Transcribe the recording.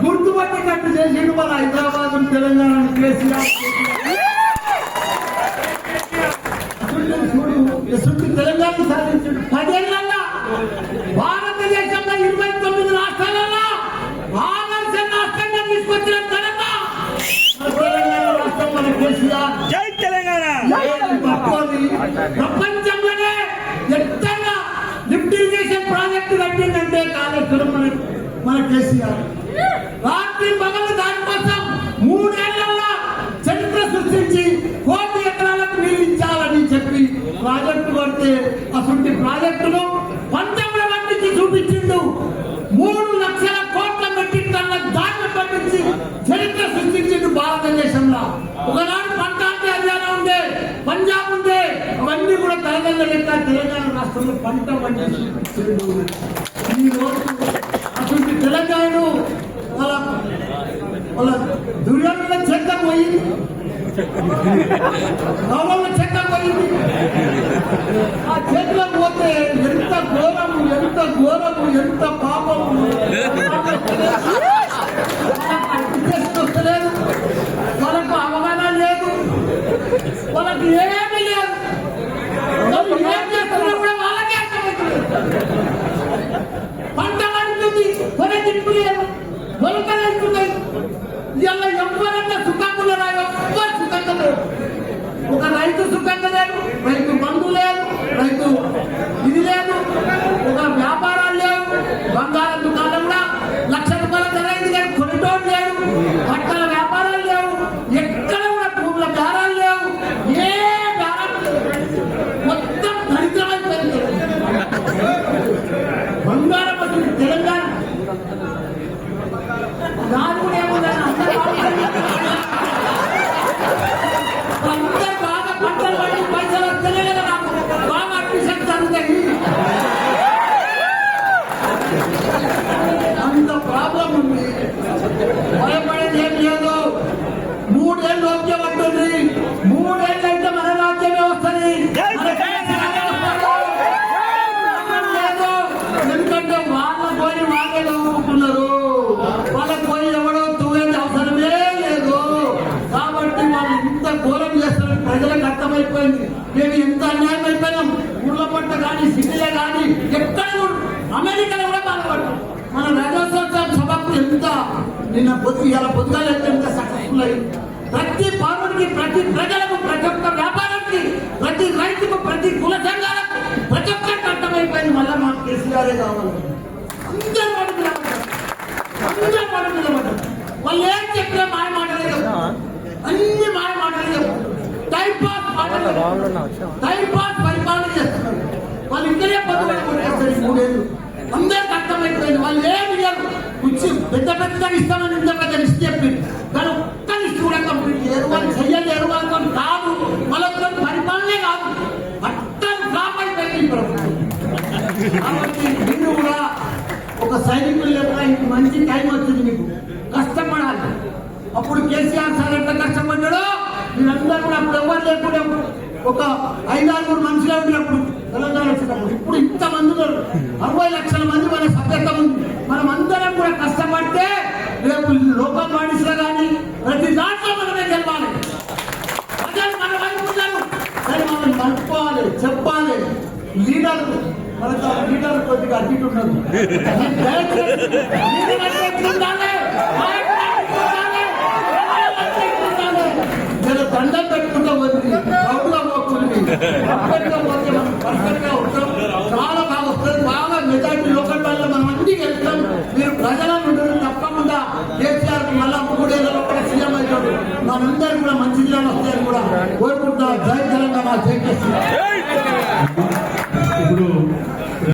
గుర్తుపట్టేటట్టు చేసిండు మన హైదరాబాద్ తెలంగాణ కేసీఆర్. తెలంగాణ సాధించాడు 10 ఏళ్లలో. భారతదేశంలో 29 రాష్ట్రాలలో ఆదర్శ రాష్ట్రంగా తీసుకొచ్చిన తెలంగాణ రాష్ట్రం మన కేసీఆర్. జై తెలంగాణ. ప్రపంచంలోనే ఎత్తైన లిఫ్ట్ ఇరిగేషన్ ప్రాజెక్టు కట్టిందంటే కాళేశ్వరం మన కేసీఆర్. రాత్రి పగలు దానికోసం 3 ఏళ్లలో చరిత్ర సృష్టించి 1 కోటి ఎకరాలకు నిలించాలని చెప్పి ప్రాజెక్టు కొడితే అసలు ప్రాజెక్టును పంచముల వంటికి చూపించిండు. 3 లక్షల కోట్ల మెట్రిక్ టన్నుల దాన్ని పండించి చరిత్ర సృష్టించిండు భారతదేశంలో. ఒకనాడు పంట అంటే హర్యానా ఉండే, పంజాబ్ ఉండే, అవన్నీ కూడా తెలంగాణ లెక్క తెలంగాణ రాష్ట్రంలో పంట పండించిండు. ఈ రోజు అసలు తెలంగాణ వాళ్ళ దుర్యోధన చెక్క పోయింది, గౌరవ చెక్క పోయింది. ఆ చేతిలో పోతే ఎంత ఘోరము, ఎంత ఘోరము, ఎంత పాపము. వస్తలేదు, వాళ్ళకు అవగాహన లేదు, వాళ్ళకి ఏమీ లేదు. ఏం చేస్తున్నా కూడా వాళ్ళకే అర్థమవుతుంది. పంట పడుతుంది, కొనే తిప్పు లేదు, మొలకలు వెళ్తున్నాయి. ఇలా ఎవరన్నా సుఖంగా రాయో, ఎవ్వరు సుఖంగా లేదు. ఒక రైతు సుఖంగా లేదు, రైతు బంధు లేదు, రైతు ఇది లేదు, ఒక వ్యాపారాలు లేవు. బంగారం దుకాణం కూడా 1,00,000 రూపాయల ధర అయింది కానీ కొనేటోడు లేడు. బట్టల వ్యాపారాలు లేవు, ఎక్కడ కూడా భూముల బేరాలు లేవు, ఏ బేరాలు మొత్తం దరిద్రమైపోయింది. బంగారం అసలు తెలంగాణ నాడు కూడా ఏముందని అందరూ బాగా పంటలు పండి పైసలు వస్తేనే కదా నాకు బాగా అడ్మిషన్ జరుగుతాయి. అంత ప్రాబ్లం ఉంది. భయపడేది ఏం లేదు. 3 ఏళ్ళు ఓకే పట్టుంది. 3 ఏళ్ళు అయితే మన రాజ్యమే వస్తుంది. ఎందుకంటే వాళ్ళ పోయి వాళ్ళే నవ్వుకుంటున్నారు. వాళ్ళకి పోయి ఎవడో తూయేది అవసరమే లేదు. కాబట్టి వాళ్ళు ఇంత ఘోరం చేస్తున్నారు. ప్రజలకు అర్థమైపోయింది. మేము ఎంత అన్యాయం అయిపోయినాం. ఊళ్ళ పట్ట కానీ సిటీలే కానీ ఎక్కడ అమెరికాలో కూడా బాధపడతాం. మన రాజోత్సవ సభకు ఎంత నిన్న ఇలా పొద్దుగాలు ఎంత సక్సెస్ఫుల్ అయ్యి ప్రతి పౌరుడికి, ప్రతి ప్రజలకు, ప్రతి ఒక్క వ్యాపారానికి, ప్రతి రైతుకు, ప్రతి కుల సంఘాలకు, ప్రతి ఒక్కరికి అర్థమైపోయింది. మళ్ళీ మాకు కేసీఆరే కావాలి. అందరూ వాడు నిలబడ్డారు, అందరూ వాడు నిలబడ్డారు. వాళ్ళు ఏం చెప్పినా మాయ మాటలే లేవు, అన్ని మాయ మాటలే లేవు. టైం పాస్ మాటలు, టైం పాస్ పరిపాలన చేస్తున్నారు. వాళ్ళు ఇక్కడే పొద్దుగా కొట్టేస్తారు. 3 ఏళ్ళు అందరికి అర్థమైపోయింది. వాళ్ళు ఏమి లేరు. కూర్చి పెద్ద పెద్ద ఇస్తామని ఇంత పెద్ద లిస్ట్ చెప్పింది కానీ ఒక్క లిస్ట్ కూడా కంప్లీట్ చేయరు. వాళ్ళు చెయ్యాలి, ఎరువులతో కాదు, వాళ్ళతో పరిపాలనే కాదు, మొత్తం డ్రాప్ అయిపోయింది ప్రభుత్వం. కాబట్టి మీరు కూడా ఒక సైనికులు లేక ఇంక మంచి టైం వచ్చింది. మీకు కష్టపడాలి. అప్పుడు కేసీఆర్ సార్ ఎంత కష్టపడ్డాడో మీరందరూ కూడా అప్పుడు ఎవరు లేకుండా ఒక 5-6 మనుషులే ఉన్నప్పుడు తెలంగాణ వచ్చినప్పుడు ఇప్పుడు ఇంతమంది ఉన్నారు. 60 లక్షల మంది మన సభ్యత ఉంది. మనం అందరం కూడా కష్టపడితే రేపు లోకల్ బాడీస్ లో కానీ ప్రతి దాంట్లో మనమే గెలవాలి. ప్రజలు మన వైపు ఉన్నారు, కానీ మనం కలుపుకోవాలి, చెప్పాలి. లీడర్ మనకు లీడర్ కొద్దిగా అడ్డు ఉన్నది. దండం పెట్టుకుంటూ వదిలి రౌడ్గా పోతుంది. పర్ఫెక్ట్గా ఉంటాం, చాలా బాగా వస్తుంది. బాగా మెజార్టీ లోకల్ వాళ్ళ మనం అన్ని వెళ్తాం. మీరు ప్రజల నుండి తప్పకుండా కేసీఆర్ మళ్ళా 3 ఏళ్ళలో కూడా సీఎం అవుతాడు. మనందరూ కూడా మంచి జిల్లాలు వస్తాయని కూడా కోరుకుంటున్నాం. జై తెలంగాణ, జై కేసీఆర్.